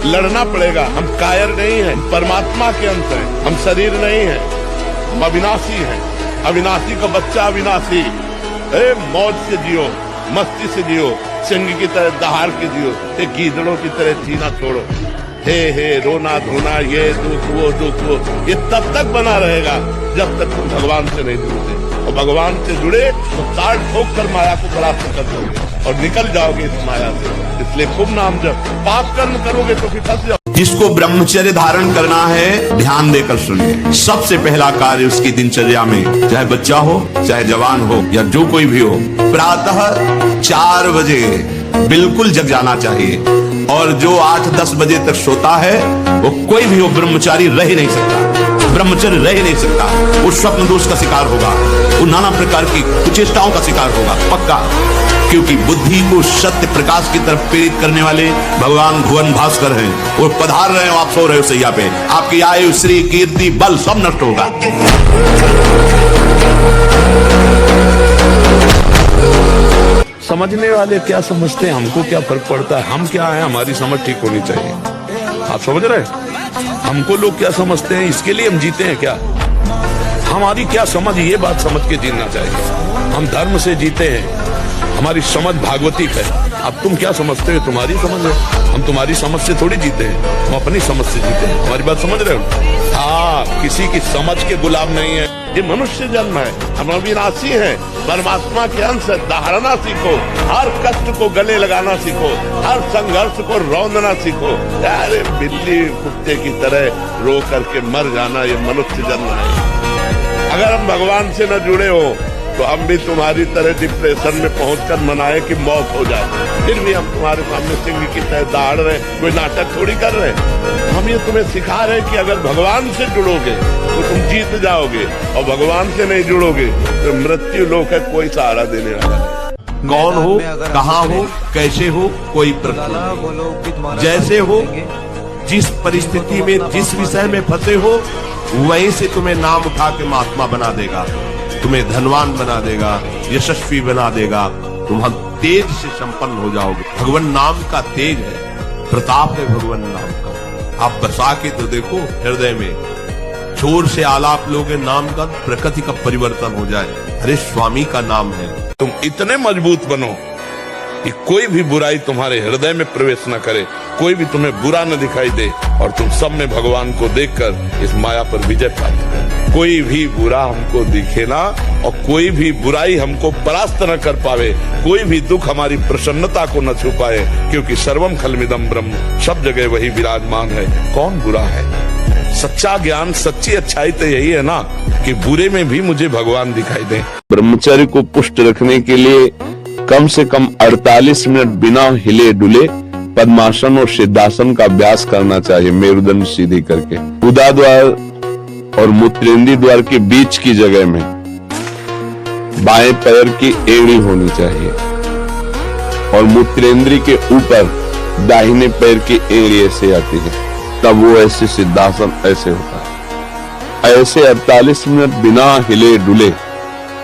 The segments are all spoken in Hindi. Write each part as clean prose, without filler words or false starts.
लड़ना पड़ेगा। हम कायर नहीं हैं, परमात्मा के अंश हैं, हम शरीर नहीं हैं, हम अविनाशी हैं। अविनाशी का बच्चा अविनाशी। मौज से जियो, मस्ती से जियो, सिंह की तरह दहाड़ के जियो, गीदड़ों की तरह जीना छोड़ो। हे रोना धोना, ये दुख वो, ये तब तक बना रहेगा जब तक तुम भगवान से नहीं जुड़ते। और भगवान से जुड़े तो ताड़ ठोक कर माया को परास्त कर दोगे और निकल जाओगे इस माया से। इसलिए खूब नाम जप, पाप कर्म करोगे तो फिर फंस जाओ। जिसको ब्रह्मचर्य धारण करना है, ध्यान देकर सुनिए। सबसे पहला कार्य उसकी दिनचर्या में, चाहे बच्चा हो, चाहे जवान हो, या जो कोई भी हो, प्रातः 4 बजे बिल्कुल जग जाना चाहिए। और जो 8-10 बजे तक सोता है, वो कोई भी हो, ब्रह्मचारी रह ही नहीं सकता, ब्रह्मचर्य रह ही नहीं सकता। वो स्वप्न दोष का शिकार होगा, वो नाना प्रकार की कुचेष्टाओं का शिकार होगा, पक्का। क्योंकि बुद्धि को सत्य प्रकाश की तरफ प्रेरित करने वाले भगवान भुवन भास्कर हैं। वो पधार रहे हो, आप सो रहे हो सैया पे, आपकी आयु, श्री, कीर्ति, बल सब नष्ट होगा। समझने वाले क्या समझते हैं, हमको क्या फर्क पड़ता है, हम क्या है, हमारी समझ ठीक होनी चाहिए। आप समझ रहे हैं? हमको लोग क्या समझते हैं, इसके लिए हम जीते हैं क्या? हमारी क्या समझ, ये बात समझ के जीना चाहिए। हम धर्म से जीते हैं, हमारी समझ भागवतिक है। अब तुम क्या समझते हो, तुम्हारी समझ है, हम तुम्हारी समझ से थोड़ी जीते हैं, हम अपनी समझ से जीते हैं। हमारी बात समझ रहे हो? हाँ, किसी की समझ के गुलाम नहीं है। ये मनुष्य जन्म है, हम अविनाशी हैं, परमात्मा के अंश है। दहाड़ना सीखो, हर कष्ट को गले लगाना सीखो, हर संघर्ष को रौंदना सीखो। अरे बिल्ली कुत्ते की तरह रो करके मर जाना, ये मनुष्य जन्म है। अगर हम भगवान से न जुड़े हो तो हम भी तुम्हारी तरह डिप्रेशन में पहुंचकर मनाए कि मौत हो जाए, फिर भी हम तुम्हारे सामने सिंह की तरह दहाड़ रहे, कोई नाटक थोड़ी कर रहे। हम ये तुम्हें सिखा रहे कि अगर भगवान से जुड़ोगे तो तुम जीत जाओगे, और भगवान से नहीं जुड़ोगे तो मृत्यु लोक है, कोई सहारा देने वाला नहीं। कौन हो, कहाँ हो, कैसे हो, कोई प्रश्न। जैसे हो, जिस परिस्थिति में, जिस विषय में फंसे हो, वहीं से तुम्हें नाम उठा के महात्मा बना देगा, तुम्हें धनवान बना देगा, यशस्वी बना देगा, तुम हम तेज से संपन्न हो जाओगे। भगवान नाम का तेज है, प्रताप है भगवान नाम का। आप बसा के तो देखो हृदय में, जोर से आलाप लोगे नाम का, प्रकृति का परिवर्तन हो जाए। अरे स्वामी का नाम है। तुम इतने मजबूत बनो कि कोई भी बुराई तुम्हारे हृदय में प्रवेश न करे, कोई भी तुम्हें बुरा न दिखाई दे, और तुम सब में भगवान को देखकर इस माया पर विजय प्राप्त करो। कोई भी बुरा हमको दिखे ना, और कोई भी बुराई हमको परास्त न कर पावे, कोई भी दुख हमारी प्रसन्नता को न छू पाए, क्योंकि सर्वम खलमिदम ब्रह्म, सब जगह वही विराजमान है। कौन बुरा है? सच्चा ज्ञान, सच्ची अच्छाई तो यही है ना कि बुरे में भी मुझे भगवान दिखाई दे। ब्रह्मचर्य को पुष्ट रखने के लिए कम से कम 48 मिनट बिना हिले डुले पद्मासन और सिद्धासन का अभ्यास करना चाहिए, मेरुदंड सीधी करके। उदा द्वार और मूत्रेंद्रीय द्वार के बीच की जगह में बाएं पैर की एड़ी होनी चाहिए, और मूत्रेंद्रीय के ऊपर दाहिने पैर की एड़ी ऐसे आती है, तब वो ऐसे सिद्धासन ऐसे होता है। ऐसे 48 मिनट बिना हिले डुले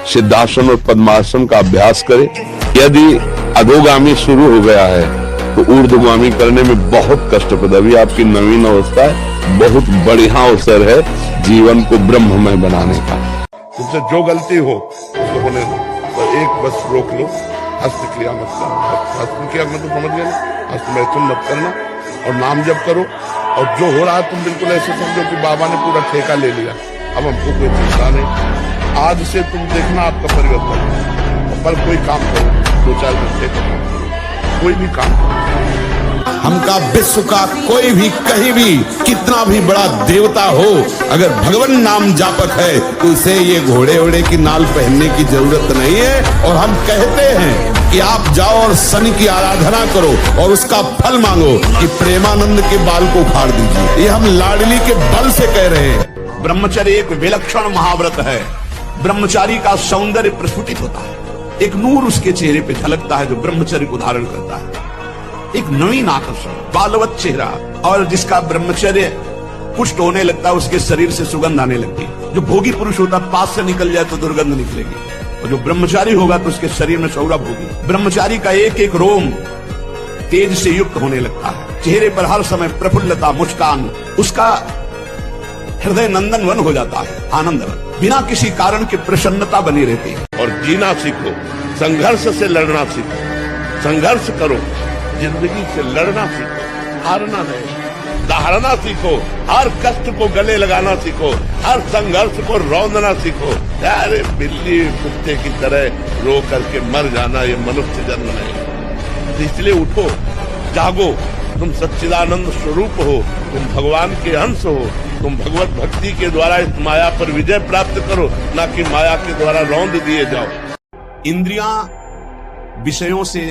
सिद्धासन और पद्मासन का अभ्यास करें। यदि अधोगामी शुरू हो गया है तो ऊर्ध्वगामी करने में बहुत कष्टप्रद। अभी आपकी नवीन अवस्था है, बहुत बढ़िया अवसर है जीवन को ब्रह्ममय बनाने का। तुमसे जो गलती हो उसको होने दो, तो एक बस रोक लो, हस्त क्रिया मत करो। हस्त क्रिया मतलब समझ गए ना, हस्त मैथुन मत करना, और नाम जप करो। और जो हो रहा है तुम बिल्कुल ऐसे समझो कि बाबा ने पूरा ठेका ले लिया, अब हमको कोई चिंता नहीं। आज से तुम देखना आपका परिवर्तन। पर कोई काम करो, 2-4 घंटे का काम करो, कोई भी काम करो। हमका विश्व का कोई भी, कहीं भी, कितना भी बड़ा देवता हो, अगर भगवान नाम जापक है तो उसे ये घोड़े ओड़े की नाल पहनने की जरूरत नहीं है। और हम कहते हैं कि आप जाओ और शनि की आराधना करो और उसका फल मांगो कि प्रेमानंद के बाल को उखाड़ दीजिए। ये हम लाडली के बल से कह रहे हैं। ब्रह्मचर्य एक विलक्षण महाव्रत है। ब्रह्मचारी का सौंदर्य प्रस्फुटित होता है, एक नूर उसके चेहरे पे झलकता है जो ब्रह्मचर्य को धारण करता है। एक नवीन आकर्षण, बालवत चेहरा, और जिसका ब्रह्मचर्य पुष्ट होने लगता है उसके शरीर से सुगंध आने लगती है। जो भोगी पुरुष होता है पास से निकल जाए तो दुर्गंध निकलेगी, और जो ब्रह्मचारी होगा तो उसके शरीर में सौरभ होगी। ब्रह्मचारी का एक एक रोम तेज से युक्त होने लगता है। चेहरे पर हर समय प्रफुल्लता, मुस्कान, उसका हृदय नंदन वन हो जाता है, आनंद वन, बिना किसी कारण की प्रसन्नता बनी रहती है। और जीना सीखो, संघर्ष से लड़ना सीखो, संघर्ष करो, जिंदगी से लड़ना सीखो, हारना नहीं, दहाड़ना सीखो, हर कष्ट को गले लगाना सीखो, हर संघर्ष को रौंदना सीखो। अरे बिल्ली कुत्ते की तरह रो करके मर जाना ये मनुष्य जन्म नहीं। तो इसलिए उठो, जागो, तुम सच्चिदानंद स्वरूप हो, तुम भगवान के अंश हो, तुम भगवत भक्ति के द्वारा इस माया पर विजय प्राप्त करो, ना कि माया के द्वारा रौंद दिए जाओ। इंद्रियां विषयों से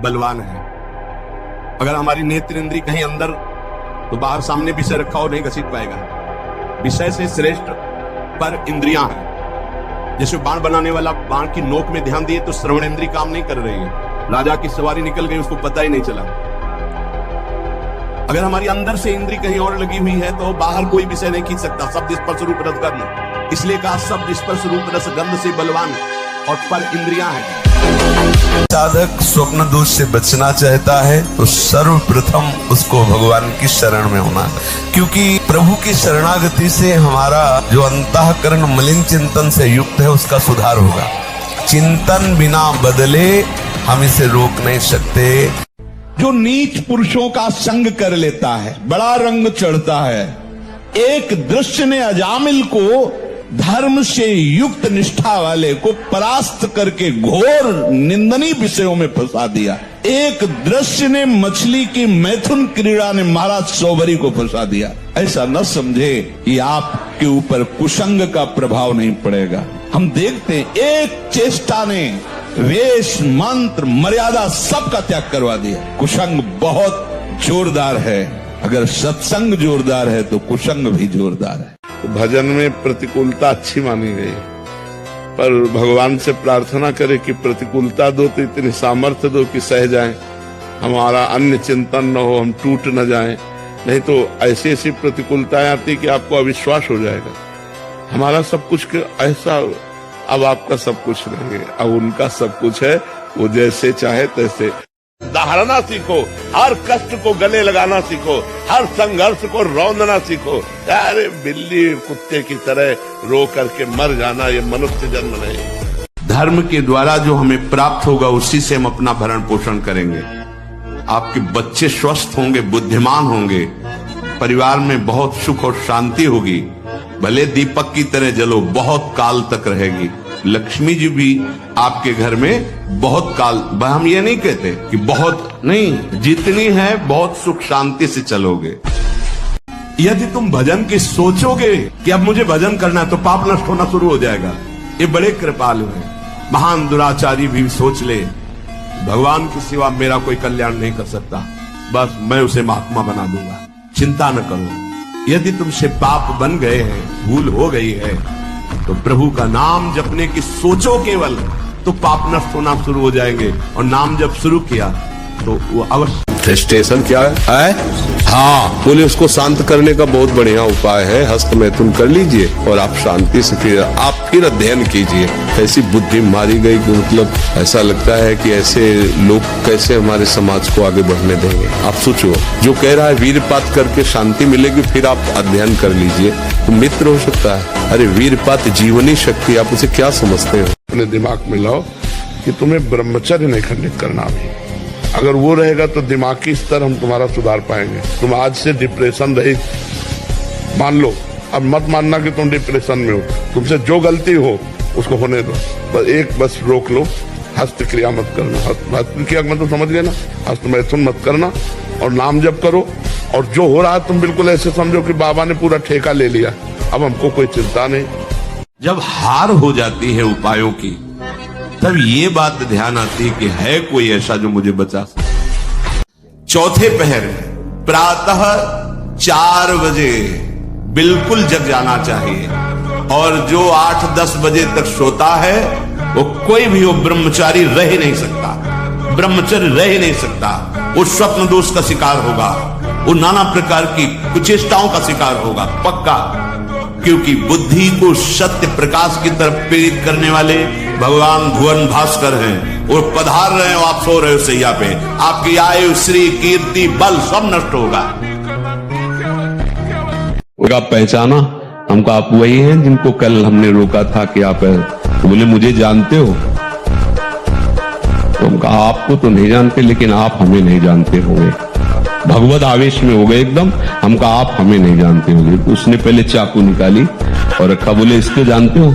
बलवान है। अगर हमारी नेत्र इंद्री कहीं अंदर, तो बाहर सामने विषय रखा हो नहीं घसीट पाएगा। विषय से श्रेष्ठ पर इंद्रियां हैं। जैसे बाण बनाने वाला बाण की नोक में ध्यान दिए तो श्रवण इंद्री काम नहीं कर रही है, राजा की सवारी निकल गई, उसको पता ही नहीं चला। अगर हमारी अंदर से इंद्री कहीं और लगी हुई है तो बाहर कोई विषय नहीं खींच सकता। शब्द स्पर्श रूप रस गंध, इसलिए कहा शब्द स्पर्श रूप रस गंध से बलवान और पर इंद्रियां हैं। साधक स्वप्न दोष से बचना चाहता है तो सर्वप्रथम उसको भगवान की शरण में होना, क्योंकि प्रभु की शरणागति से हमारा जो अंतःकरण मलिन चिंतन से युक्त है उसका सुधार होगा। चिंतन बिना बदले हम इसे रोक नहीं सकते। जो नीच पुरुषों का संग कर लेता है, बड़ा रंग चढ़ता है। एक दृश्य ने अजामिल को धर्म से युक्त निष्ठा वाले को परास्त करके घोर निंदनीय विषयों में फंसा दिया। एक दृश्य ने मछली की मैथुन क्रीड़ा ने महाराज सौभरी को फंसा दिया। ऐसा न समझे कि आपके ऊपर कुसंग का प्रभाव नहीं पड़ेगा। हम देखते हैं एक चेष्टा ने वेश, मंत्र, मर्यादा सबका त्याग करवा दिया। कुसंग बहुत जोरदार है, अगर सत्संग जोरदार है तो कुसंग भी जोरदार है। भजन में प्रतिकूलता अच्छी मानी गई, पर भगवान से प्रार्थना करे कि प्रतिकूलता दो तो इतनी सामर्थ्य दो कि सह जाएं, हमारा अन्य चिंतन न हो, हम टूट न जाएं। नहीं तो ऐसी ऐसी प्रतिकूलताएं आती कि आपको अविश्वास हो जाएगा। हमारा सब कुछ ऐसा, अब आपका सब कुछ नहीं है, अब उनका सब कुछ है, वो जैसे चाहे तैसे। दहाड़ना सीखो, हर कष्ट को गले लगाना सीखो, हर संघर्ष को रौंदना सीखो। अरे बिल्ली कुत्ते की तरह रो करके मर जाना ये मनुष्य जन्म नहीं। धर्म के द्वारा जो हमें प्राप्त होगा उसी से हम अपना भरण पोषण करेंगे। आपके बच्चे स्वस्थ होंगे, बुद्धिमान होंगे, परिवार में बहुत सुख और शांति होगी। भले दीपक की तरह जलो, बहुत काल तक रहेगी। लक्ष्मी जी भी आपके घर में बहुत काल, हम ये नहीं कहते कि बहुत नहीं, जितनी है बहुत सुख शांति से चलोगे। यदि तुम भजन की सोचोगे कि अब मुझे भजन करना है तो पाप नष्ट होना शुरू हो जाएगा। ये बड़े कृपालु हैं। महान दुराचारी भी सोच ले भगवान की सिवा मेरा कोई कल्याण नहीं कर सकता, बस मैं उसे महात्मा बना दूंगा, चिंता न करो। यदि तुमसे पाप बन गए हैं, भूल हो गई है, तो प्रभु का नाम जपने की सोचो केवल, तो पाप नष्ट होना शुरू हो जाएंगे। और नाम जब शुरू किया तो वो अवश्य। फ्रस्ट्रेशन क्या है? हाँ, बोले उसको शांत करने का बहुत बढ़िया उपाय है, हस्त मैथुन कर लीजिए और आप शांति से फिर अध्ययन कीजिए। ऐसी बुद्धि मारी गई कि मतलब ऐसा लगता है कि ऐसे लोग कैसे हमारे समाज को आगे बढ़ने देंगे। आप सोचो, जो कह रहा है वीरपात करके शांति मिलेगी, फिर आप अध्ययन कर लीजिए तो मित्र हो सकता है। अरे वीरपात जीवनी शक्ति, आप उसे क्या समझते हो? अपने दिमाग में लाओ कि तुम्हें ब्रह्मचर्य नहीं खंडित करना अभी। अगर वो रहेगा तो दिमागी स्तर हम तुम्हारा सुधार पाएंगे। तुम आज से डिप्रेशन रहित मान लो, अब मत मानना कि तुम डिप्रेशन में हो। तुमसे जो गलती हो उसको होने दो, बस रोक लो। हस्त क्रिया मत करना, हस्त क्रिया मतलब समझ गए ना, हस्त मैथुन मत करना और नाम जप करो। और जो हो रहा है तुम बिल्कुल ऐसे समझो कि बाबा ने पूरा ठेका ले लिया, अब हमको कोई चिंता नहीं। जब हार हो जाती है उपायों की, तब ये बात ध्यान आती है कि है कोई ऐसा जो मुझे बचा सके। चौथे पहर प्रातः 4 बजे बिल्कुल जग जाना चाहिए, और जो 8-10 बजे तक सोता है वो कोई भी हो ब्रह्मचारी रह नहीं सकता, ब्रह्मचर्य रह नहीं सकता। वो स्वप्न दोष का शिकार होगा, वो नाना प्रकार की कुचेष्टाओं का शिकार होगा पक्का। क्योंकि बुद्धि को सत्य प्रकाश की तरफ प्रेरित करने वाले भगवान भुवन भास्कर हैं। वो पधार रहे हो, आप सो रहे हो सैया पे, आपकी आयु, श्री, कीर्ति, बल सब नष्ट होगा। आप पहचाना हमको, आप वही हैं जिनको कल हमने रोका था कि आप, बोले मुझे जानते हो? तो हम कहा आपको तो नहीं जानते, लेकिन आप हमें नहीं जानते होंगे। भगवत आवेश में हो गए एकदम। हम कहा आप हमें नहीं जानते होंगे। उसने पहले चाकू निकाली और रखा, बोले इसको जानते हो?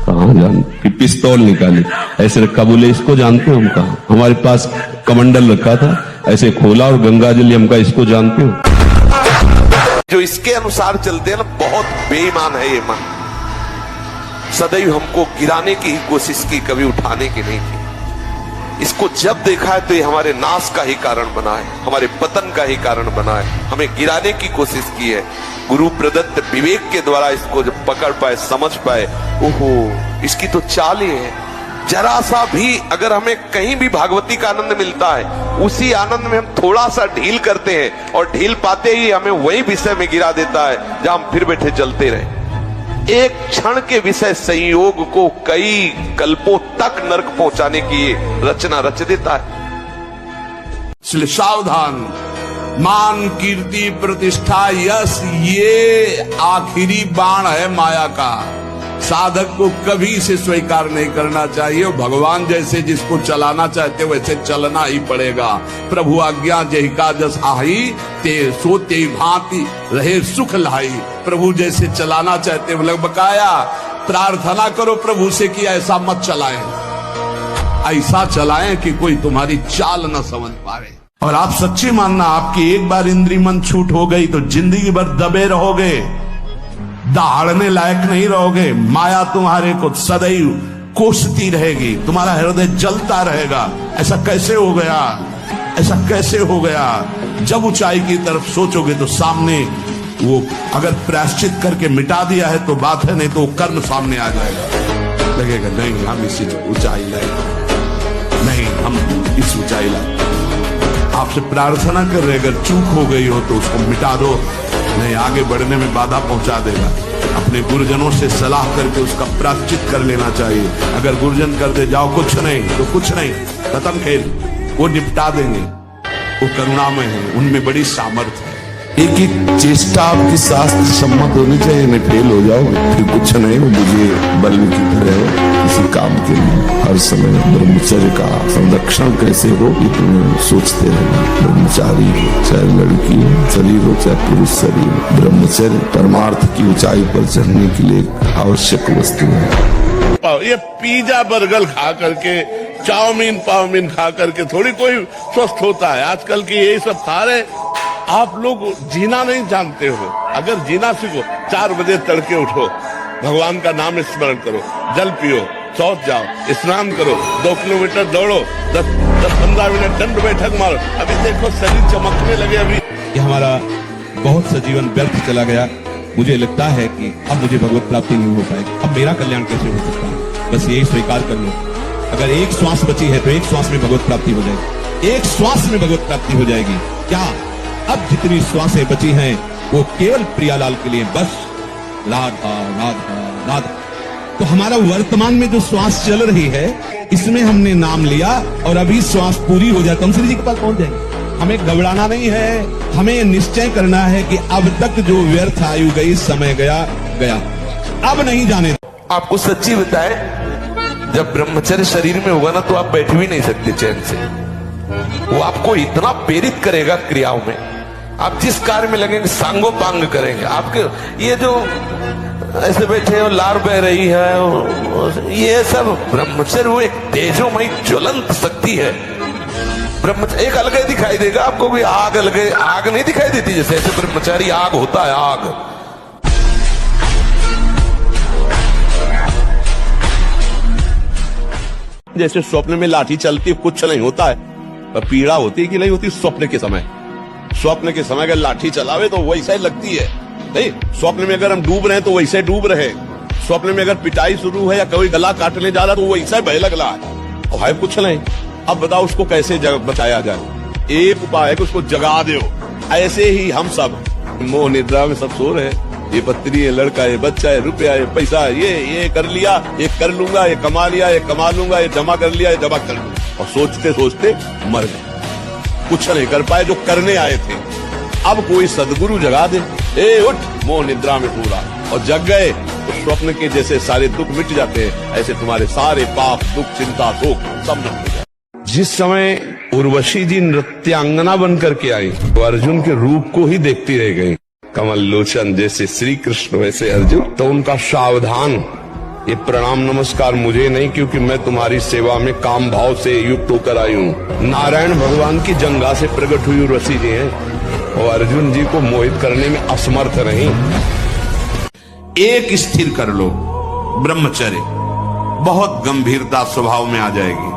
कहाँ जानते? कि पिस्तौल निकाली, ऐसे रखा, बोले इसको जानते हो? हम कहा हमारे पास कमंडल रखा था, ऐसे खोला और गंगा जल, हम कहा इसको जानते हो? जो इसके अनुसार चलते हैं ना, बहुत बेईमान है ये मन। सदैव हमको गिराने की ही कोशिश की, कभी उठाने की नहीं की। इसको जब देखा है तो ये हमारे नाश का ही कारण बना है, हमारे पतन का ही कारण बना है। हमें गिराने की कोशिश की है। गुरु प्रदत्त विवेक के द्वारा इसको जब पकड़ पाए, समझ पाए, ओहो इसकी तो चाल ही है। जरा सा भी अगर हमें कहीं भी भागवती का आनंद मिलता है, उसी आनंद में हम थोड़ा सा ढील करते हैं और ढील पाते ही हमें वही विषय में गिरा देता है जहां हम फिर बैठे चलते रहे। एक क्षण के विषय संयोग को कई कल्पों तक नरक पहुंचाने की रचना रच देता है। इसलिए सावधान। मान, कीर्ति, प्रतिष्ठा, यश, ये आखिरी बाण है माया का। साधक को कभी इसे स्वीकार नहीं करना चाहिए। भगवान जैसे जिसको चलाना चाहते वैसे चलना ही पड़ेगा। प्रभु आज्ञा जहि का जस आही, ते सो ते भांति रहे सुख लाई। प्रभु जैसे चलाना चाहते मतलब बकाया प्रार्थना करो प्रभु से कि ऐसा मत चलाएं, ऐसा चलाएं कि कोई तुम्हारी चाल न समझ पाए। और आप सच्ची मानना, आपकी एक बार इंद्री मन छूट हो गई तो जिंदगी भर दबे रहोगे, दहाड़ने लायक नहीं रहोगे। माया तुम्हारे को सदैव कोसती रहेगी, तुम्हारा हृदय जलता रहेगा। ऐसा कैसे हो गया, ऐसा कैसे हो गया? जब ऊंचाई की तरफ सोचोगे तो सामने वो अगर प्रायश्चित करके मिटा दिया है तो बात है, नहीं तो कर्म सामने आ जाएगा। लगेगा नहीं हम इसी ऊंचाई लाए, नहीं हम इस ऊंचाई लाए। आपसे प्रार्थना कर रहे, अगर चूक हो गई हो तो उसको मिटा दो, नहीं आगे बढ़ने में बाधा पहुंचा देगा। अपने गुरुजनों से सलाह करके उसका प्रायश्चित कर लेना चाहिए। अगर गुरुजन कर दे जाओ कुछ नहीं तो कुछ नहीं, खत्म खेल, वो निपटा देंगे। वो करुणामय है, उनमें बड़ी सामर्थ्य है। एक एक चेष्टा आपकी शास्त्र सम्मत होनी चाहिए, नहीं फेल हो जाओगे फिर कुछ नहीं हो। मुझे बल की तरह हो किसी काम के लिए हर समय ब्रह्मचर्य का संरक्षण कैसे हो ये तुम्हें सोचते रहना। ब्रह्मचारी हो, चाहे लड़की हो, शरीर हो चाहे पुरुष शरीर हो, ब्रह्मचर्य परमार्थ की ऊंचाई पर चढ़ने के लिए आवश्यक वस्तु है। ये पिज्जा बर्गर खा करके, चाउमीन पाउमीन खा करके थोड़ी कोई स्वस्थ होता है। आजकल की यही सब खा रहे। आप लोग जीना नहीं जानते हो। अगर जीना सीखो, 4 बजे तड़के उठो, भगवान का नाम स्मरण करो, जल पियो, शौच जाओ, स्नान करो, 2 किलोमीटर दौड़ो, 10-15 मिनट दंड बैठक मारो। अभी देखो शरीर चमकने लगे। अभी ये हमारा बहुत सा जीवन व्यर्थ चला गया। मुझे लगता है कि अब मुझे भगवत प्राप्ति नहीं हो पाएगी। अब मेरा कल्याण कैसे हो सकता है? बस यही स्वीकार कर लो। अगर एक श्वास बची है तो एक श्वास में भगवत प्राप्ति हो जाएगी, एक श्वास में भगवत प्राप्ति हो जाएगी। क्या अब जितनी श्वासें बची हैं वो केवल प्रियालाल के लिए, बस राधा राधा राधा। तो हमारा वर्तमान में जो श्वास चल रही है इसमें हमने नाम लिया और अभी श्वास पूरी हो जाए तो हम श्री जी के पास पहुंच जाएंगे। हमें घबराना नहीं है, हमें निश्चय करना है कि अब तक जो व्यर्थ आयु गई, समय गया गया, अब नहीं जाने। आपको सच्ची बताए, जब ब्रह्मचर्य शरीर में होगा ना तो आप बैठ भी नहीं सकते चैन से। वो आपको इतना प्रेरित करेगा क्रियाओं में, आप जिस कार्य में लगेंगे सांगोपांग करेंगे। आपके ये जो ऐसे बैठे हो, लार बह रही है, ये सब ब्रह्मचर्य वो एक तेजोमयी ज्वलंत शक्ति है। ब्रह्मचर्य एक अलग दिखाई देगा आपको, भी आग अलग, आग नहीं दिखाई देती जैसे ऐसे ब्रह्मचारी आग होता है। आग जैसे स्वप्न में लाठी चलती कुछ नहीं होता है, पर पीड़ा होती कि नहीं होती स्वप्न के समय। स्वप्न के समय अगर लाठी चलावे तो वैसा ही लगती है। नहीं, स्वप्न में अगर हम डूब रहे हैं तो वैसे डूब रहे। स्वप्न में अगर पिटाई शुरू है या कोई गला काटने जा रहा है तो वैसा भय लग रहा है और है कुछ नहीं। अब बताओ उसको कैसे बचाया जाए? एक उपाय है कि उसको जगा दो। ऐसे ही हम सब मोह निद्रा में सब सो रहे हैं, ये पत्नी, ये लड़का, ये बच्चा, ये रुपया, ये पैसा, ये कर लिया, ये कर लूंगा, ये कमा लिया, ये कमा लूंगा, ये जमा कर लिया, ये जमा कर लूंगा, और सोचते सोचते मर गए। कुछ नहीं कर पाए जो करने आए थे। अब कोई सदगुरु जगा दे, ए उठ, मोह निद्रा में पूरा, और जग गए तो स्वप्न के जैसे सारे दुख मिट जाते हैं। ऐसे तुम्हारे सारे पाप, दुख, चिंता, शोक सब नष्ट हो जाए। जिस समय उर्वशी जी नृत्यांगना बन करके आई तो अर्जुन के रूप को ही देखती रह गई। कमल लोचन जैसे श्री कृष्ण वैसे अर्जुन। तो उनका सावधान, ये प्रणाम नमस्कार मुझे नहीं, क्योंकि मैं तुम्हारी सेवा में काम भाव से युक्त होकर आई हूँ। नारायण भगवान की जंगा से प्रकट हुई उर्वशी जी हैं, और अर्जुन जी को मोहित करने में असमर्थ नहीं। एक स्थिर कर लो, ब्रह्मचर्य, बहुत गंभीरता स्वभाव में आ जाएगी।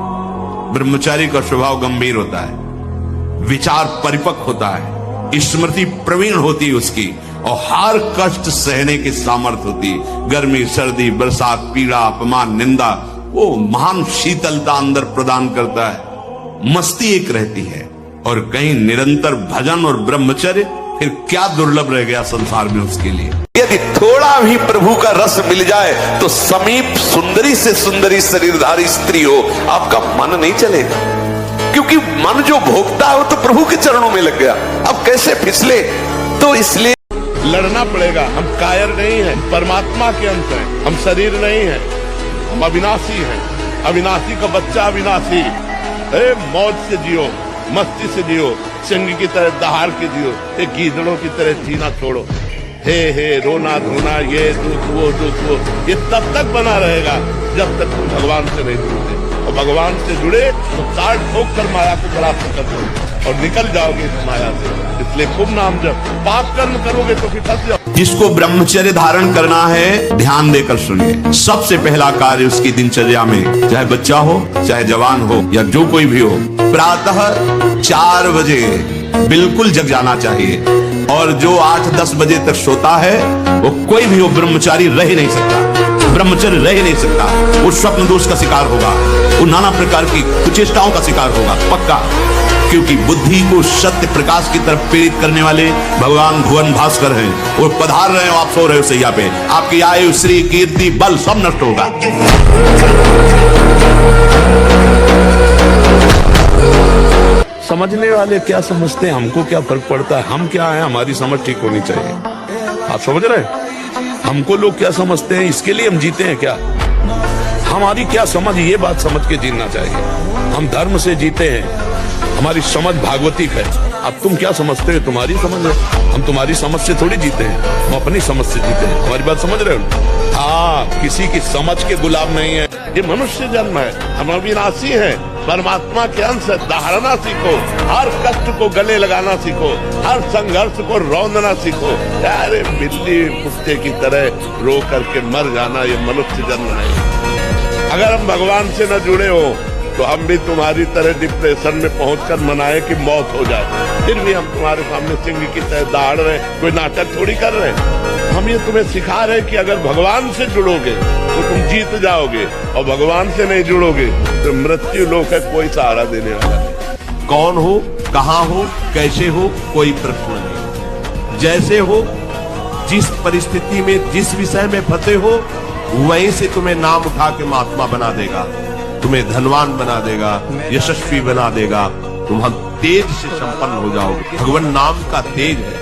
ब्रह्मचारी का स्वभाव गंभीर होता है, विचार परिपक्व होता है, स्मृति प्रवीण होती है उसकी, और हर कष्ट सहने की सामर्थ्य होती है। गर्मी, सर्दी, बरसात, पीड़ा, अपमान, निंदा, वो महान शीतलता अंदर प्रदान करता है। मस्ती एक रहती है, और कहीं निरंतर भजन और ब्रह्मचर्य, फिर क्या दुर्लभ रह गया संसार में उसके लिए। यदि थोड़ा भी प्रभु का रस मिल जाए तो समीप सुंदरी से सुंदरी शरीरधारी स्त्री हो, आपका मन नहीं चलेगा, क्योंकि मन जो भोगता है वो तो प्रभु के चरणों में लग गया। अब कैसे फिसले? तो इसलिए लड़ना पड़ेगा। हम कायर नहीं हैं, परमात्मा के अंश हैं, हम शरीर नहीं हैं, हम अविनाशी हैं। अविनाशी का बच्चा अविनाशी। मौज से जियो, मस्ती से जियो, सिंह की तरह दहाड़ के जियो, एक गीदड़ों की तरह जीना छोड़ो। हे रोना धोना, ये दुख वो, ये तब तक बना रहेगा जब तक तुम भगवान से नहीं जुड़ते। और भगवान से जुड़े तो ताड़ ठोक कर माया को प्राप्त कर दो और निकल जाओगे इस माया से। इसलिए खूब नाम जब पाप कर्म करोगे तो फिर फंस जाओ। जिसको ब्रह्मचर्य धारण करना है, ध्यान देकर सुनिए। सबसे पहला कार्य उसकी दिनचर्या में, चाहे बच्चा हो, चाहे जवान हो, या जो कोई भी हो, प्रातः 4 बजे बिल्कुल जग जाना चाहिए। और जो 8-10 बजे तक सोता है, वो कोई भी हो, ब्रह्मचारी रह ही नहीं सकता, ब्रह्मचर्य रह ही नहीं सकता। वो स्वप्न दोष का शिकार होगा, वो नाना प्रकार की कुचेष्टाओं का शिकार होगा पक्का। क्योंकि बुद्धि को सत्य प्रकाश की तरफ प्रेरित करने वाले भगवान भुवन भास्कर हैं। वो पधार रहे हो, आप सो रहे हो सैया पे, आपकी आयु, श्री, कीर्ति, बल सब नष्ट होगा। समझने वाले क्या समझते हैं, हमको क्या फर्क पड़ता है, हम क्या है, हमारी समझ ठीक होनी चाहिए। आप समझ रहे हैं? हमको लोग क्या समझते हैं, इसके लिए हम जीते हैं क्या? हमारी क्या समझ, ये बात समझ के जीना चाहिए। हम धर्म से जीते हैं, हमारी समझ भागवतिक है। अब तुम क्या समझते हो, तुम्हारी समझ है, हम तुम्हारी समझ से थोड़ी जीते हैं, हम अपनी समझ से जीते हैं। हमारी बात समझ रहे हो? हाँ, किसी की समझ के गुलाम नहीं है। ये मनुष्य जन्म है, हम अविनाशी हैं, परमात्मा के अंश है। दहाड़ना सीखो, हर कष्ट को गले लगाना सीखो, हर संघर्ष को रौंदना सीखो। अरे बिल्ली कुत्ते की तरह रो करके मर जाना, ये मनुष्य जन्म नहीं। अगर हम भगवान से न जुड़े हो तो हम भी तुम्हारी तरह डिप्रेशन में पहुंचकर मनाए कि मौत हो जाए, फिर भी हम तुम्हारे सामने सिंह की तरह दहाड़ रहे, कोई नाटक थोड़ी कर रहे हैं। हम ये तुम्हें सिखा रहे कि अगर भगवान से जुड़ोगे तो तुम जीत जाओगे, और भगवान से नहीं जुड़ोगे तो मृत्यु लोक है, कोई सहारा देने वाला नहीं। कौन हो, कहां हो, कैसे हो, कोई प्रश्न नहीं। जैसे हो, जिस परिस्थिति में, जिस विषय में फंसे हो, वहीं से तुम्हें नाम उठा के महात्मा बना देगा, तुम्हें धनवान बना देगा, यशस्वी बना देगा, तुम हम तेज से संपन्न हो जाओगे। भगवान नाम का तेज है,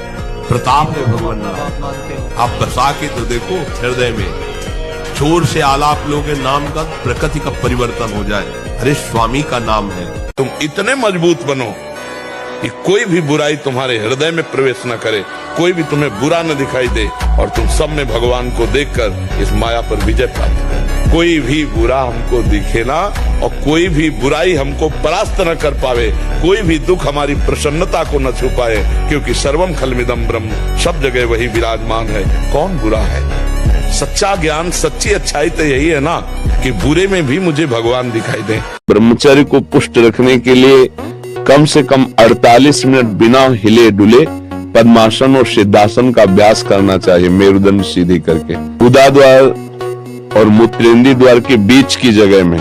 प्रताप है भगवान नाम। आप बसा के तो देखो हृदय में, जोर से आलाप लोगे नाम का, प्रकृति का परिवर्तन हो जाए। अरे स्वामी का नाम है। तुम इतने मजबूत बनो कि कोई भी बुराई तुम्हारे हृदय में प्रवेश न करे, कोई भी तुम्हें बुरा न दिखाई दे, और तुम सब में भगवान को देखकर इस माया पर विजय प्राप्त करो। कोई भी बुरा हमको दिखे ना, और कोई भी बुराई हमको परास्त न कर पावे, कोई भी दुख हमारी प्रसन्नता को न छुपाए, क्योंकि सर्वम खलमिदम ब्रह्म, सब जगह वही विराजमान है। कौन बुरा है? सच्चा ज्ञान, सच्ची अच्छाई तो यही है ना कि बुरे में भी मुझे भगवान दिखाई दे। ब्रह्मचर्य को पुष्ट रखने के लिए कम से कम 48 मिनट बिना हिले डुले पद्मासन और सिद्धासन का अभ्यास करना चाहिए, मेरुदंड सीधी करके। उदा द्वार और मूत्रेंद्रीय द्वार के बीच की जगह में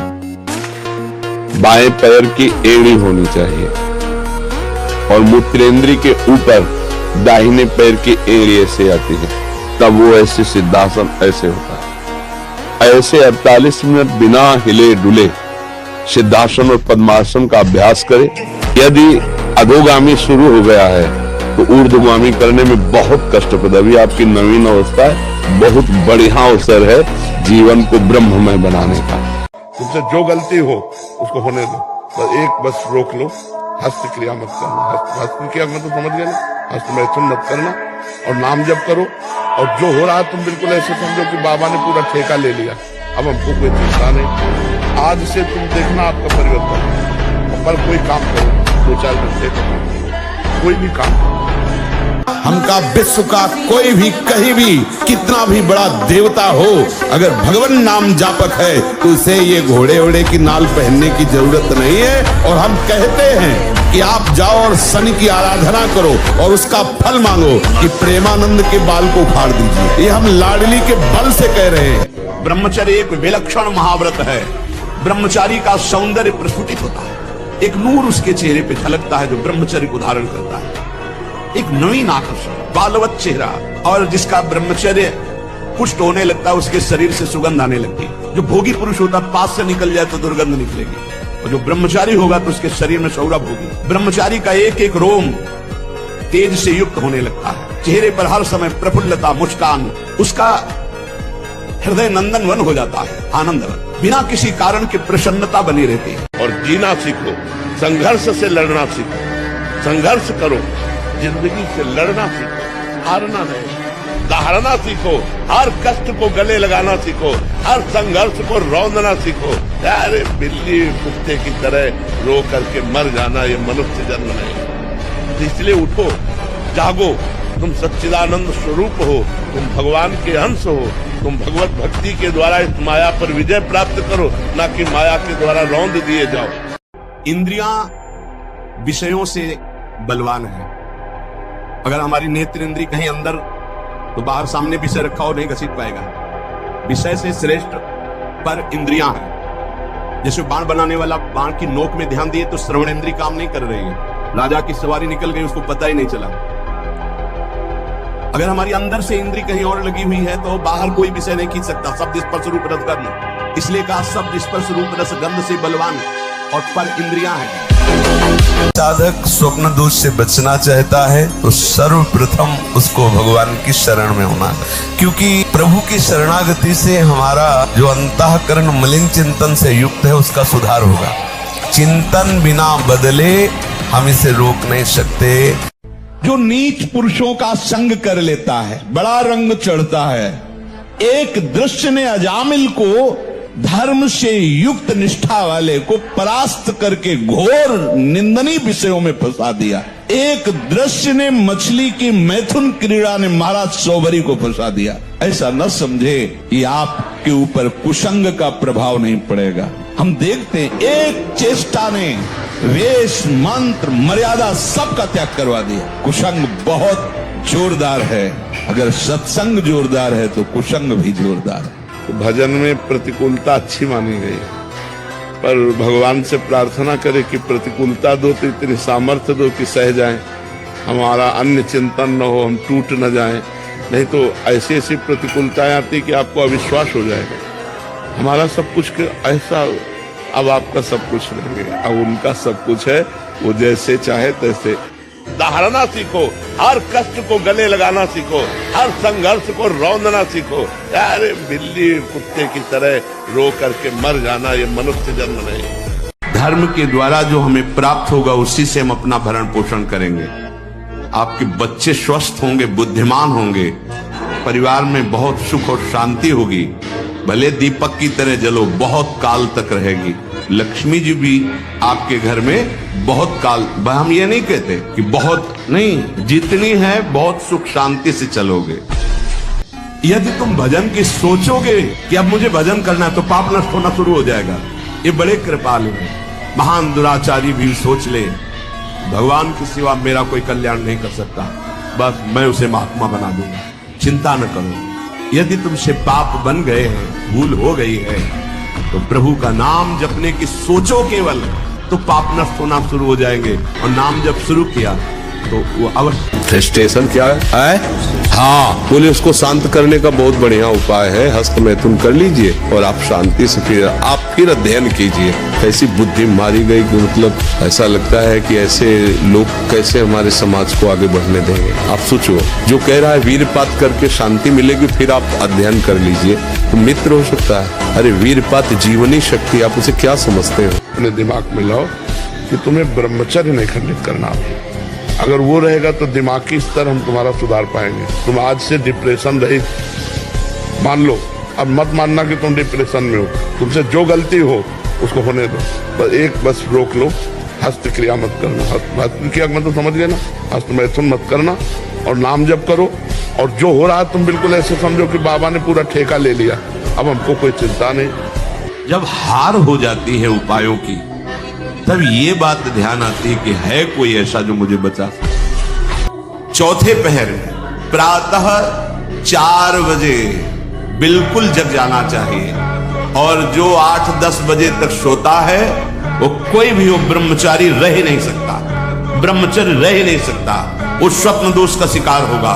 बाएं पैर की एड़ी होनी चाहिए, और मूत्रेंद्रीय के ऊपर दाहिने पैर की एड़ी ऐसे आती है। तब वो ऐसे सिद्धासन ऐसे होता है। ऐसे 48 मिनट बिना हिले डुले सिद्धासन और पद्मासन का अभ्यास करें। यदि अधोगामी शुरू हो गया है तो ऊर्ध्वगामी करने में बहुत कष्टप्रद। अभी आपकी नवीन अवस्था है, बहुत बढ़िया अवसर है जीवन को ब्रह्ममय बनाने का। तुमसे जो गलती हो उसको होने दो, बस रोक लो, हस्त क्रिया मत करना। हस्त क्रिया मतलब समझ गए ना, हस्त मैथुन मत करना और नाम जप करो। और जो हो रहा है तुम बिल्कुल ऐसे समझो कि बाबा ने पूरा ठेका ले लिया, अब हमको कोई चिंता नहीं। आज से तुम देखना आपका परिवर्तन। पर कोई काम करो, 2-4 घंटे करो, कोई भी काम करो। हमका विश्व का कोई भी कहीं भी कितना भी बड़ा देवता हो, अगर भगवान नाम जापक है तो उसे ये घोड़े ओड़े की नाल पहनने की जरूरत नहीं है। और हम कहते हैं कि आप जाओ और शनि की आराधना करो और उसका फल मांगो कि प्रेमानंद के बाल को उखाड़ दीजिए। ये हम लाडली के बल से कह रहे हैं। ब्रह्मचर्य एक विलक्षण महाव्रत है। ब्रह्मचारी का सौंदर्य प्रस्फुटित होता है, एक नूर उसके चेहरे पे झलकता है जो ब्रह्मचर्य को धारण करता है। एक नवीन आकर्षण, बालवत चेहरा, और जिसका ब्रह्मचर्य पुष्ट होने लगता है उसके शरीर से सुगंध आने लगती है। जो भोगी पुरुष होता है पास से निकल जाए तो दुर्गंध निकलेगी, और जो ब्रह्मचारी होगा तो उसके शरीर में सौरभ होगी। ब्रह्मचारी का एक एक रोम तेज से युक्त होने लगता है, चेहरे पर हर समय प्रफुल्लता, मुस्कान, उसका हृदय नंदन वन हो जाता है, आनंदवन, बिना किसी कारण की प्रसन्नता बनी रहती है। और जीना सीखो, संघर्ष से लड़ना सीखो, संघर्ष करो, जिंदगी से लड़ना सीखो, हारना नहीं, दहाड़ना सीखो, हर कष्ट को गले लगाना सीखो, हर संघर्ष को रौंदना सीखो। अरे बिल्ली कुत्ते की तरह रो करके मर जाना ये मनुष्य जन्म नहीं। तो इसलिए उठो, जागो, तुम सच्चिदानंद स्वरूप हो, तुम भगवान के अंश हो, तुम भगवत भक्ति के द्वारा इस माया पर विजय प्राप्त करो, ना कि माया के द्वारा रौंद दिए जाओ। इंद्रियां विषयों से बलवान है। अगर हमारी नेत्र इंद्री कहीं अंदर, तो बाहर सामने विषय रखा हो नहीं घसीट पाएगा। विषय से श्रेष्ठ पर इंद्रियां हैं। जैसे बाण बनाने वाला बाण की नोक में ध्यान दिए तो श्रवण इंद्री काम नहीं कर रही है, राजा की सवारी निकल गई उसको पता ही नहीं चला। अगर हमारी अंदर से इंद्री कहीं और लगी हुई है तो बाहर कोई विषय नहीं खींच सकता। शब्द स्पर्श रूप रस गंध, इसलिए कहा शब्द स्पर्श रूप रस गंध से बलवान और पर इंद्रियां हैं। साधक स्वप्न दोष से बचना चाहता है तो सर्वप्रथम उसको भगवान की शरण में होना, क्योंकि प्रभु की शरणागति से हमारा जो अंतःकरण मलिन चिंतन से युक्त है उसका सुधार होगा। चिंतन बिना बदले हम इसे रोक नहीं सकते। जो नीच पुरुषों का संग कर लेता है, बड़ा रंग चढ़ता है। एक दृश्य ने अजामिल को धर्म से युक्त निष्ठा वाले को परास्त करके घोर निंदनीय विषयों में फंसा दिया। एक दृश्य ने मछली की मैथुन क्रीड़ा ने महाराज सौभरी को फंसा दिया। ऐसा न समझे कि आपके ऊपर कुसंग का प्रभाव नहीं पड़ेगा। हम देखते हैं एक चेष्टा ने वेश, मंत्र, मर्यादा सबका त्याग करवा दिया। कुसंग बहुत जोरदार है, अगर सत्संग जोरदार है तो कुसंग भी जोरदार है। तो भजन में प्रतिकूलता अच्छी मानी गई, पर भगवान से प्रार्थना करें कि प्रतिकूलता दो तो इतनी सामर्थ्य दो कि सह जाएं, हमारा अन्य चिंतन न हो, हम टूट न जाएं। नहीं तो ऐसी ऐसी प्रतिकूलताएं आती कि आपको अविश्वास हो जाएगा। हमारा सब कुछ ऐसा, अब आपका सब कुछ नहीं है, अब उनका सब कुछ है, वो जैसे चाहे तैसे। दहाड़ना सीखो, हर कष्ट को गले लगाना सीखो, हर संघर्ष को रौंदना सीखो। अरे बिल्ली कुत्ते की तरह रो करके मर जाना ये मनुष्य जन्म नहीं। धर्म के द्वारा जो हमें प्राप्त होगा उसी से हम अपना भरण पोषण करेंगे। आपके बच्चे स्वस्थ होंगे, बुद्धिमान होंगे, परिवार में बहुत सुख और शांति होगी। भले दीपक की तरह जलो, बहुत काल तक रहेगी। लक्ष्मी जी भी आपके घर में बहुत काल, हम ये नहीं कहते कि बहुत नहीं, जितनी है बहुत सुख शांति से चलोगे। यदि तुम भजन की सोचोगे कि अब मुझे भजन करना है तो पाप नष्ट होना शुरू हो जाएगा। ये बड़े कृपालु हैं। महान दुराचारी भी सोच ले भगवान की सिवा मेरा कोई कल्याण नहीं कर सकता, बस मैं उसे महात्मा बना दूंगा, चिंता न करो। यदि तुमसे पाप बन गए हैं, भूल हो गई है, तो प्रभु का नाम जपने की सोचो केवल, तो पाप नष्ट होना शुरू हो जाएंगे। और नाम जब शुरू किया तो वो अवश्य फ्रस्ट्रेशन क्या है? हाँ, बोले उसको शांत करने का बहुत बढ़िया उपाय है, हस्त मैथुन कर लीजिए और आप शांति से फिर अध्ययन कीजिए। ऐसी बुद्धि मारी गई कि मतलब ऐसा लगता है कि ऐसे लोग कैसे हमारे समाज को आगे बढ़ने देंगे। आप सोचो, जो कह रहा है वीरपात करके शांति मिलेगी, फिर आप अध्ययन कर लीजिए तो मित्र हो सकता है। अरे वीरपात जीवनी शक्ति, आप उसे क्या समझते हो? अपने दिमाग में लाओ कि तुम्हें ब्रह्मचर्य नहीं खंडित करना है। अगर वो रहेगा तो दिमागी स्तर हम तुम्हारा सुधार पाएंगे। तुम आज से डिप्रेशन रहित मान लो, अब मत मानना कि तुम डिप्रेशन में हो। तुमसे जो गलती हो उसको होने दो, बस रोक लो, हस्त क्रिया मत करना। हस्त क्रिया मतलब समझ गए ना, हस्त मैथुन मत करना और नाम जप करो। और जो हो रहा है तुम बिल्कुल ऐसे समझो कि बाबा ने पूरा ठेका ले लिया, अब हमको कोई चिंता नहीं। जब हार हो जाती है उपायों की, तब ये बात ध्यान आती है कि है कोई ऐसा जो मुझे बचा। चौथे पहर में प्रातः 4 बजे बिल्कुल जग जाना चाहिए, और जो 8-10 बजे तक सोता है वो कोई भी वो ब्रह्मचारी रह नहीं सकता, ब्रह्मचर्य रह नहीं सकता। वो स्वप्न दोष का शिकार होगा,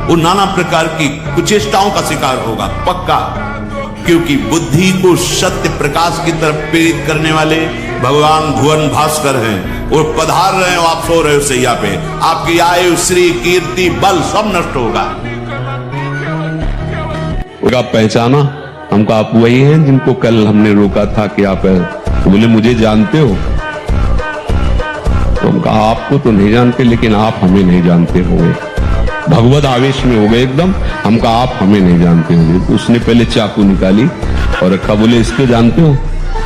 वो नाना प्रकार की कुचेष्टाओं का शिकार होगा पक्का। क्योंकि बुद्धि को सत्य प्रकाश की तरफ प्रेरित करने वाले भगवान भुवन भास्कर हैं। वो पधार रहे हो, आप सो रहे हो सैया पे, आपकी आयु श्री कीर्ति बल सब नष्ट होगा। आप पहचाना हमको, आप वही हैं जिनको कल हमने रोका था कि आप, तो बोले मुझे जानते हो? तो हम कहा आपको तो नहीं जानते, लेकिन आप हमें नहीं जानते होंगे। भगवत आवेश में हो गए एकदम, हम कहा आप हमें नहीं जानते होंगे। उसने पहले चाकू निकाली और रखा, बोले इसको जानते हो?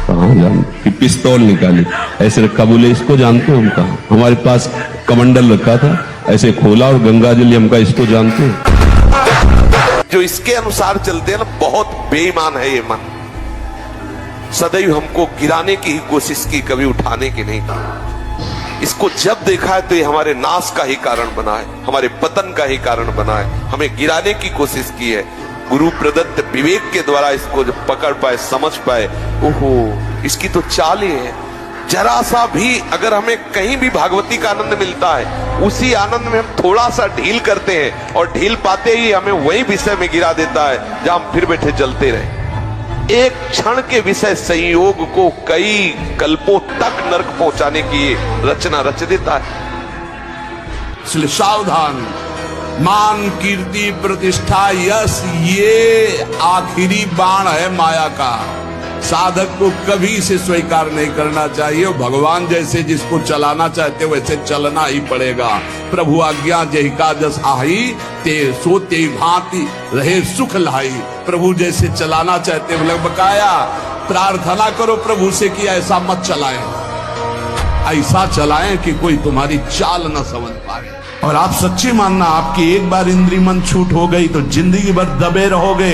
कहाँ जानते? पिस्तौल निकाली, ऐसे रखा, बोले इसको जानते हो? हम कहा, हमारे पास कमंडल रखा था, ऐसे खोला और गंगा जल, हम कहा इसको जानते हो? जो इसके अनुसार चलते हैं ना, बहुत बेईमान है ये मन। सदैव हमको गिराने की ही कोशिश की, कभी उठाने की नहीं। इसको जब देखा है तो ये हमारे नाश का ही कारण बना है, हमारे पतन का ही कारण बना है, हमें गिराने की कोशिश की है। गुरु प्रदत्त विवेक के द्वारा इसको जब पकड़ पाए, समझ पाए, ओहो इसकी तो चाल ही है। जरा सा भी अगर हमें कहीं भी भागवती का आनंद मिलता है, उसी आनंद में हम थोड़ा सा ढील करते हैं और ढील पाते ही हमें वही विषय में गिरा देता है जहां हम फिर बैठे जलते रहे। एक क्षण के विषय संयोग को कई कल्पों तक नरक पहुंचाने की रचना रच देता है। इसलिए सावधान, मान कीर्ति प्रतिष्ठा यश ये आखिरी बाण है माया का। साधक को कभी इसे स्वीकार नहीं करना चाहिए। भगवान जैसे जिसको चलाना चाहते वैसे चलना ही पड़ेगा। प्रभु आज्ञा जही का जस आही, ते सो ते भांति रहे सुख लाई। प्रभु जैसे चलाना चाहते बोले बकाया प्रार्थना करो प्रभु से कि ऐसा मत चलाएं, ऐसा चलाएं कि कोई तुम्हारी चाल न समझ पाए। और आप सच्ची मानना, आपकी एक बार इंद्री मन छूट हो गई तो जिंदगी भर दबे रहोगे,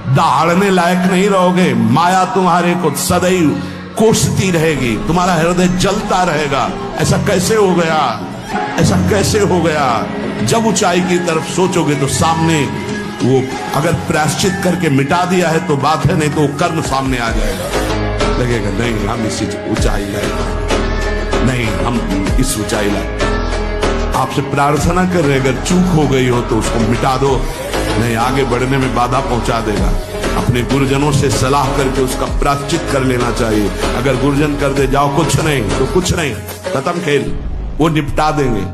दहाड़ने लायक नहीं रहोगे। माया तुम्हारे को सदैव कोसती रहेगी, तुम्हारा हृदय जलता रहेगा। ऐसा कैसे हो गया, ऐसा कैसे हो गया? जब ऊंचाई की तरफ सोचोगे तो सामने वो अगर प्रायश्चित करके मिटा दिया है तो बात है, नहीं तो वो कर्म सामने आ जाएगा। लगेगा नहीं हम इसी ऊंचाई लाए, नहीं हम इस ऊंचाई लाए। आपसे प्रार्थना कर रहे, अगर चूक हो गई हो तो उसको मिटा दो, नहीं आगे बढ़ने में बाधा पहुंचा देगा। अपने गुरुजनों से सलाह करके उसका प्रायश्चित कर लेना चाहिए। अगर गुरुजन कर दे जाओ कुछ नहीं तो कुछ नहीं, खत्म खेल, वो निपटा देंगे।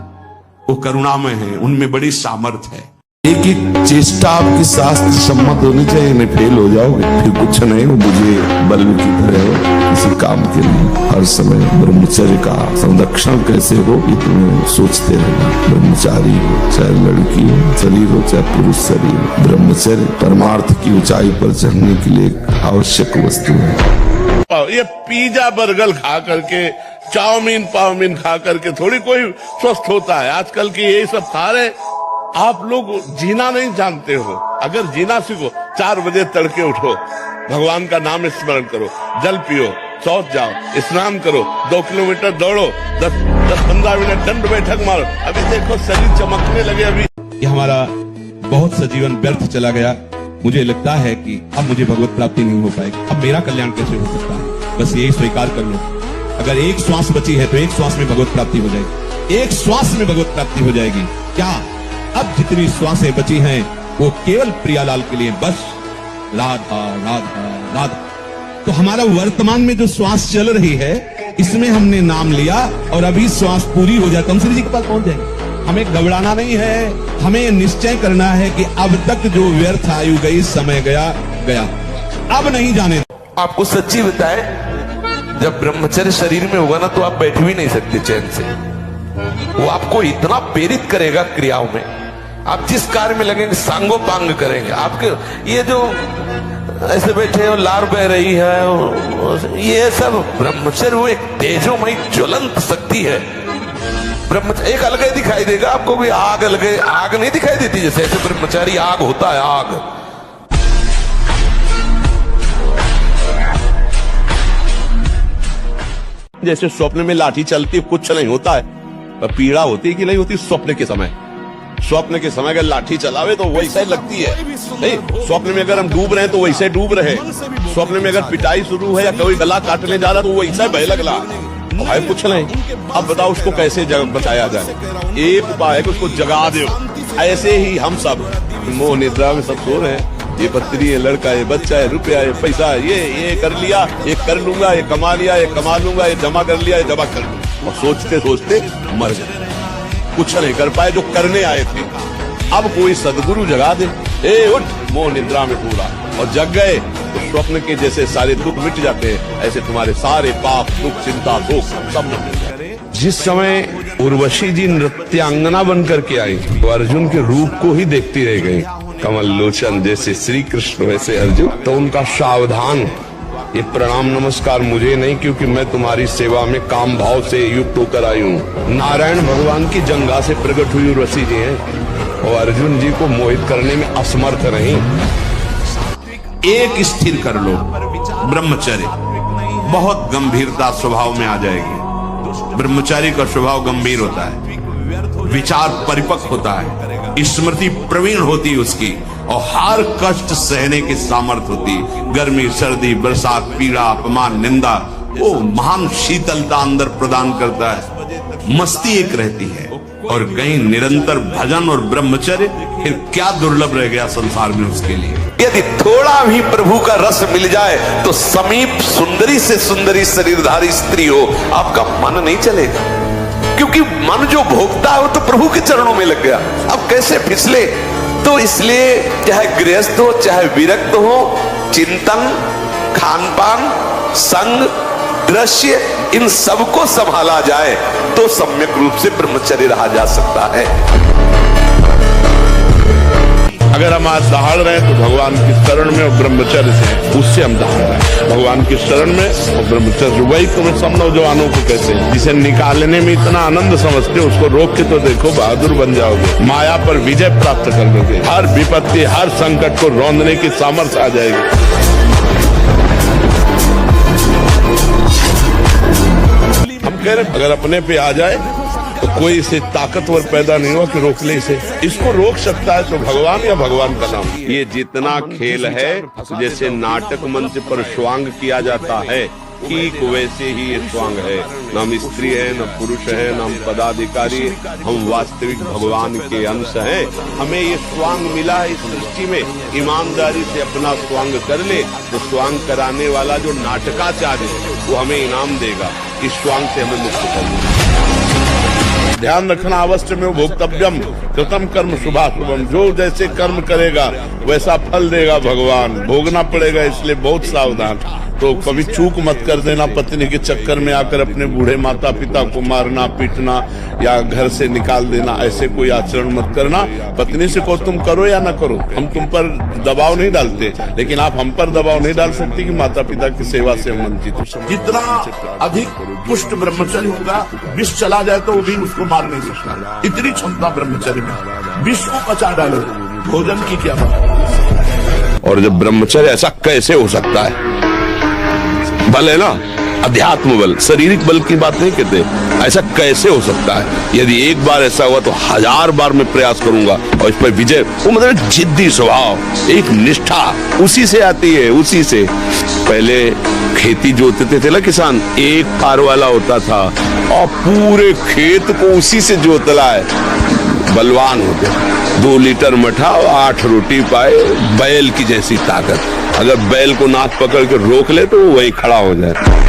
वो करुणामय है, उनमें बड़ी सामर्थ्य है। एक एक चेष्टा आपकी शास्त्र सम्मत होनी चाहिए, नहीं फेल हो जाओगे फिर कुछ नहीं हो। मुझे बल की तरह हो किसी काम के लिए हर समय ब्रह्मचर्य का संरक्षण कैसे हो ये तुम्हें सोचते रहना। ब्रह्मचारी हो चाहे लड़की हो, शरीर हो चाहे पुरुष शरीर हो, ब्रह्मचर्य परमार्थ की ऊंचाई पर चढ़ने के लिए एक आवश्यक वस्तु है। ये पिज्जा बर्गर खा करके, चाउमीन पाउमीन खा करके थोड़ी कोई स्वस्थ होता है। आजकल की यही सब खा रहे। आप लोग जीना नहीं जानते हो। अगर जीना सीखो, 4 बजे तड़के उठो, भगवान का नाम स्मरण करो, जल पियो, शौच जाओ, स्नान करो, 2 किलोमीटर दौड़ो, 10-15 मिनट दंड बैठक मारो। अभी देखो शरीर चमकने लगे। अभी ये हमारा बहुत सा जीवन व्यर्थ चला गया। मुझे लगता है कि अब मुझे भगवत प्राप्ति नहीं हो पाएगी। अब मेरा कल्याण कैसे हो सकता है? बस यही स्वीकार कर लो। अगर एक श्वास बची है तो एक श्वास में भगवत प्राप्ति हो जाएगी। एक श्वास में भगवत प्राप्ति हो जाएगी। क्या अब जितनी श्वासें बची हैं वो केवल प्रियालाल के लिए, बस राधा राधा राधा। तो हमारा वर्तमान में जो श्वास चल रही है इसमें हमने नाम लिया और अभी श्वास पूरी हो जाए तो हम श्री जी के पास पहुंच जाएंगे। हमें घबराना नहीं है, हमें निश्चय करना है कि अब तक जो व्यर्थ आयु गई, समय गया गया, अब नहीं जाने। आपको सच्ची बताए, जब ब्रह्मचर्य शरीर में होगा ना तो आप बैठ भी नहीं सकते चैन से। वो आपको इतना प्रेरित करेगा क्रियाओं में, आप जिस कार्य में लगेंगे सांगोपांग करेंगे। आपके ये जो ऐसे बैठे हो, लार बह रही है, ये सब ब्रह्मचर्य वो एक तेजोमयी ज्वलंत शक्ति है। ब्रह्मचर्य एक अलग ही दिखाई देगा आपको, भी आग अलग, आग नहीं दिखाई देती जैसे ऐसे ब्रह्मचारी आग होता है, आग। जैसे स्वप्न में लाठी चलती कुछ नहीं होता है, पर पीड़ा होती कि नहीं होती स्वप्न के समय। स्वप्न के समय अगर लाठी चलावे तो वैसे लगती है, नहीं स्वप्न में अगर हम डूब रहे हैं तो वैसे डूब रहे। स्वप्न में अगर पिटाई शुरू है या कोई गला काटने जा रहा तो वैसा भय लगला। भाई पूछ लें, अब बताओ उसको कैसे बचाया जाए। एक उपाय है कि उसको जगा दो। ऐसे ही हम सब मोह निद्रा में सब सो रहे हैं, ये पत्नी है, लड़का है, बच्चा है, रुपया है, पैसा है, ये कर लिया, ये कर लूंगा, ये कमा लिया, ये कमा लूंगा, ये जमा कर लिया, ये जमा कर लूंगा, और सोचते सोचते मर गए, कुछ नहीं कर पाए जो करने आए थे। अब कोई सदगुरु जगा दे, ए उठ, मोह निद्रा में पूरा, और जग गए तो स्वप्न के जैसे सारे दुख मिट जाते हैं, ऐसे तुम्हारे सारे पाप, दुख, चिंता, दुख सब मिट जाते हैं। जिस समय उर्वशी जी नृत्यांगना बन करके आई तो अर्जुन के रूप को ही देखती रह गई। कमल लोचन जैसे श्री कृष्ण वैसे अर्जुन, तो उनका सावधान, ये प्रणाम नमस्कार मुझे नहीं, क्योंकि मैं तुम्हारी सेवा में काम भाव से युक्त होकर आई हूँ। नारायण भगवान की जंगा से प्रकट हुई उर्वशी जी हैं और अर्जुन जी को मोहित करने में असमर्थ नहीं। एक स्थिर कर लो, ब्रह्मचर्य बहुत गंभीरता स्वभाव में आ जाएगी। ब्रह्मचारी का स्वभाव गंभीर होता है, विचार परिपक्व होता है, स्मृति प्रवीण होती उसकी, और हर कष्ट सहने की सामर्थ्य होती। गर्मी, सर्दी, बरसात, पीड़ा, अपमान, निंदा, वो महान शीतलता अंदर प्रदान करता है। मस्ती एक रहती है, और कहीं निरंतर भजन और ब्रह्मचर्य, फिर क्या दुर्लभ रह गया संसार में उसके लिए। यदि थोड़ा भी प्रभु का रस मिल जाए तो समीप सुंदरी से सुंदरी शरीरधारी स्त्री हो, आपका मन नहीं चलेगा, क्योंकि मन जो भोगता है वो तो प्रभु के चरणों में लग गया। अब कैसे फिसले? तो इसलिए चाहे गृहस्थ हो चाहे विरक्त हो, चिंतन, खान पान, संग, दृश्य, इन सबको संभाला जाए तो सम्यक रूप से ब्रह्मचर्य रहा जा सकता है। अगर हम आज दहाड़ रहे हैं तो भगवान की शरण में और ब्रह्मचर्य से, उससे हम दहाड़ रहे हैं भगवान की शरण में और ब्रह्मचर्य। वही तुम्हें सब नौजवानों को कहते हैं, जिसे निकालने में इतना आनंद समझते हो उसको रोक के तो देखो, बहादुर बन जाओगे, माया पर विजय प्राप्त कर लोगे, हर विपत्ति, हर संकट को रौंदने की सामर्थ्य आ जाएगी। हम कह रहे अगर अपने पे आ जाए तो कोई इसे ताकतवर पैदा नहीं हुआ कि रोक ले इसे। इसको रोक सकता है तो भगवान या भगवान का नाम। ये जितना खेल है, जैसे नाटक मंच पर स्वांग किया जाता है, ठीक वैसे ही ये स्वांग है। न हम स्त्री है, न पुरुष है, न हम पदाधिकारी, हम वास्तविक भगवान के अंश हैं। हमें ये स्वांग मिला है इस सृष्टि में, ईमानदारी से अपना स्वांग कर ले तो स्वांग कराने वाला जो नाटकाचार्य वो हमें इनाम देगा। इस स्वांग से हमें मुक्त करना। ध्यान रखना, अवश्य में भोक्तव्यम कृतम कर्म शुभाशुभम, जो जैसे कर्म करेगा वैसा फल देगा भगवान, भोगना पड़ेगा, इसलिए बहुत सावधान। तो कभी चूक मत कर देना, पत्नी के चक्कर में आकर अपने बूढ़े माता पिता को मारना, पीटना या घर से निकाल देना, ऐसे कोई आचरण मत करना। पत्नी से को तुम करो या ना करो, हम तुम पर दबाव नहीं डालते, लेकिन आप हम पर दबाव नहीं डाल सकती कि माता पिता की सेवा से हम वंचित हो। जितना अधिक पुष्ट ब्रह्मचर्य होगा, विष चला जाए तो वो भी उसको मार नहीं सकता, इतनी क्षमता ब्रह्मचर्य में। विष को पचा डालो, भोजन की क्या बात। और जब ब्रह्मचर्य ऐसा कैसे हो सकता है? भले ना अध्यात्म बल, शारीरिक बल की बात नहीं कहते। ऐसा कैसे हो सकता है? यदि एक बार ऐसा हुआ तो 1000 बार मैं प्रयास करूंगा और इस पर विजय। वो मतलब जिद्दी स्वभाव, एक निष्ठा उसी से आती है, उसी से। पहले खेती जोतते थे ना किसान, एक फार वाला होता था और पूरे खेत को उसी से जोतला है, बलवान होते। 2 लीटर मठा और 8 रोटी पाए, बैल की जैसी ताकत। अगर बैल को नाक पकड़ के रोक ले तो वो वही खड़ा हो जाए।